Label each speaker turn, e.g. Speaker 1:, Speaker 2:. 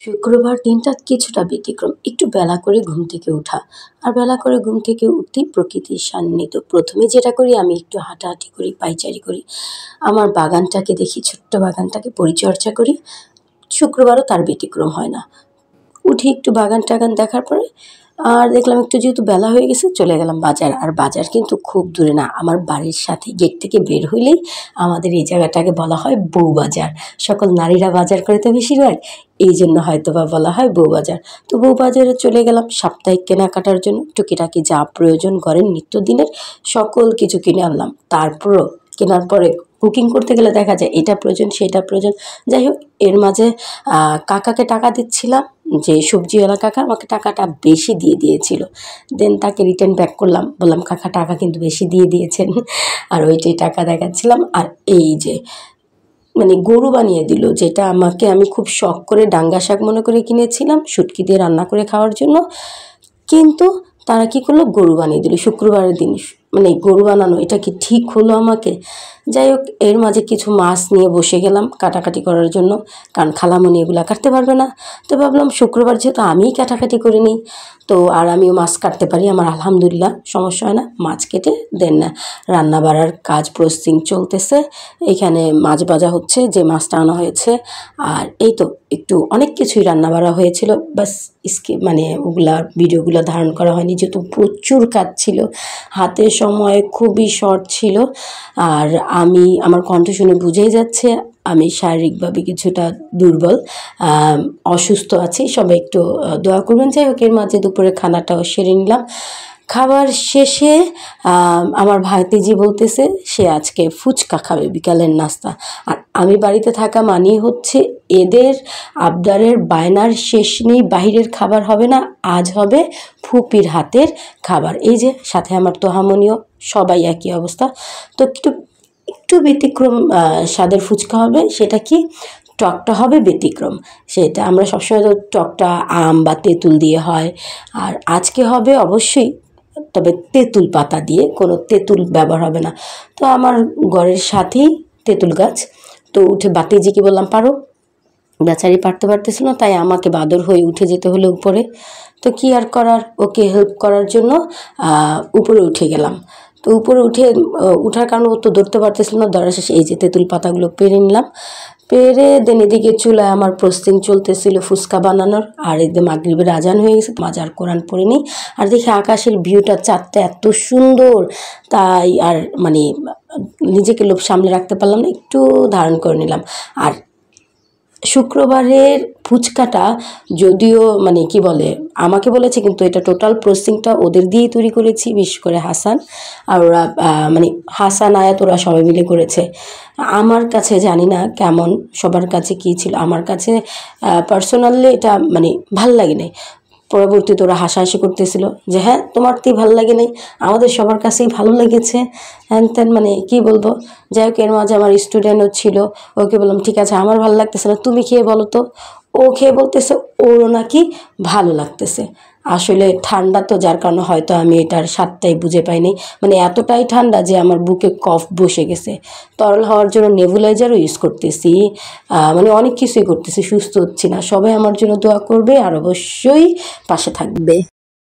Speaker 1: শুক্রবার দিনটা কিছুটা ব্যতিক্রম। একটু বেলা করে ঘুম থেকে ওঠা। আর বেলা করে ঘুম থেকে উঠতেই প্রকৃতির সান্নিধ্য। ১ম এ যেটা করি আমি একটু হাঁটাহাঁটি করি, পায়চারি করি। আমার বাগানটাকে দেখি, ছোট্ট বাগানটাকে পরিচর্যা করি। শুক্রবারও তার ব্যতিক্রম হয় না। উঠে একটু বাগান-টাগান দেখার পরে আর দেখলাম একটু যেহেতু বেলা হয়ে গেছে চলে গেলাম বাজার। আর বাজার কিন্তু খুব দূরে না, আমার বাড়ির সাথে গেট থেকে বের হইলেই আমাদের এই জায়গাটাকে বলা হয় বউবাজার। সকল নারীরা বাজার করে তো বেশিরভাগ, এইজন্য হয়তোবা বলা হয় বউবাজার। তো বউবাজারে চলে গেলাম সাপ্তাহিক কেনাকাটার জন্য। টুকিটাকি যা প্রয়োজন ঘরের নিত্যদিনের সকল কিছু কিনে আনলাম। তারপরও কেনার পরে কুকিং করতে গেলে দেখা যায় এটা প্রয়োজন সেটা প্রয়োজন। যাই হোক, এর মাঝে কাকাকে টাকা দিচ্ছিলাম, যে সবজিওয়ালা কাকা আমাকে টাকাটা বেশি দিয়ে দিয়েছিল। দেন তাকে রিটার্ন ব্যাক করলাম, বললাম কাকা টাকা কিন্তু বেশি দিয়ে দিয়েছেন। আর ওইটাই টাকা দেখাচ্ছিলাম। আর এই যে মানে গরু বানিয়ে দিল, যেটা আমি খুব শখ করে ডাঙ্গা শাক মনে করে কিনেছিলাম শুটকি দিয়ে রান্না করে খাওয়ার জন্য, কিন্তু তারা কী করলো, গরু বানিয়ে দিল শুক্রবারের দিন। মানে গরু বানানো এটা কি ঠিক হলো আমাকে? যাই হোক, এর মাঝে কিছু মাছ নিয়ে বসে গেলাম কাটাকাটি করার জন্য, কারণ খালামণি এগুলো কাটতে পারবে না। তো ভাবলাম শুক্রবার যেহেতু আমিই কাটাকাটি করে নিই, তো আর আমিও মাছ কাটতে পারি, আমার আলহামদুলিল্লাহ সমস্যা হয় না। মাছ কেটে দেন রান্না বাড়ার কাজ প্রসেসিং চলতেছে। এখানে মাছ ভাজা হচ্ছে, যে মাছটা আনা হয়েছে। আর এই তো একটু অনেক কিছুই রান্না বাড়া হয়েছিল, বাস মানে ওগুলা ভিডিওগুলো ধারণ করা হয়নি যেহেতু প্রচুর কাজ ছিল, হাতে সময় খুবই শর্ট ছিল। আর আমার কণ্ঠ শুনে বুঝেই যাচ্ছে আমি শারীরিকভাবে কিছুটা দুর্বল, অসুস্থ আছি। সবাই একটু দোয়া করবেন। যাই হোক, এর মাঝে দুপুরে খানাটাও সেরে নিলাম। খাবার শেষে আমার ভাতিজি বলতেছে সে আজকে ফুচকা খাবে বিকালের নাস্তা। আর আমি বাড়িতে থাকা মানেই হচ্ছে এদের আবদারের বায়নার শেষ নেই, বাহিরের খাবার হবে না, আজ হবে ফুপির হাতের খাবার। এই যে সাথে আমার তোহামনিও, সবাই একই অবস্থা। তো একটু ব্যতিক্রম স্বাদের ফুচকা হবে, সেটা কি টকটা হবে ব্যতিক্রম। সেটা আমরা সবসময় তো টকটা আম বা তেঁতুল দিয়ে হয়, আর আজকে হবে অবশ্যই তবে তেঁতুল পাতা দিয়ে, কোনো তেঁতুল ব্যবহার হবে না। তো আমার ঘরের সাথেই তেঁতুল গাছ, তো উঠে বাতিজিকে বললাম পারো, বেচারি পারতে পারতেছিল না, তাই আমাকে বাদর হয়ে উঠে যেতে হলো উপরে। তো কি আর করার, ওকে হেল্প করার জন্য উপরে উঠে গেলাম। তো উপরে উঠার কারণে ও তো ধরতে পারতেছিল না, ধরার শেষে এই যে তেঁতুল পাতাগুলো পেরে নিলাম। পেরে দেন এদিকে চুলায় আমার প্রসেসিং চলতেছিল ফুচকা বানানোর, আর একদম মাগরিবের আজান হয়ে গেছে, মাজার কোরআন পড়ে নিই। আর দেখি আকাশের ভিউটা, চাঁদটা এত সুন্দর, তাই আর মানে নিজেকে লোভ সামলে রাখতে পারলাম না, একটু ধারণ করে নিলাম। আর শুক্রবারের ফুচকাটা যদিও মানে কি বলে আমাকে বলেছে, কিন্তু এটা টোটাল প্রসেসিংটা ওদের দিয়েই তৈরি করেছি, বিশেষ করে হাসান আর ওরা, মানে হাসান আয়াত ওরা সবাই মিলে করেছে। আমার কাছে জানি না কেমন, সবার কাছে কী ছিল, আমার কাছে পার্সোনালি এটা মানে ভাল লাগে নাই। পরবর্তীতে ওরা হাসাহাসি করতেছিল যে হ্যাঁ তোমার তো ভালো লাগে নাই, আমাদের সবার কাছেই ভালো লেগেছে, হ্যান ত্যান, মানে কি বলবো। যাই হোক, এর মাঝে আমার স্টুডেন্টও ছিল, ওকে বললাম ঠিক আছে আমার ভালো লাগতেছে না, তুমি খেয়ে বলো তো। ও খেয়ে বলতেছে ওরও নাকি ভালো লাগতেছে। আসলে ঠান্ডা তো, যার কারণে হয়তো আমি এটার স্বাদটাই বুঝে পাইনি। মানে এতটাই ঠান্ডা যে আমার বুকে কফ বসে গেছে। তরল হওয়ার জন্য নেবুলাইজারও ইউজ করতেছি, মানে অনেক কিছুই করতেছি, সুস্থ হচ্ছি না। সবাই আমার জন্য দোয়া করবে আর অবশ্যই পাশে থাকবে।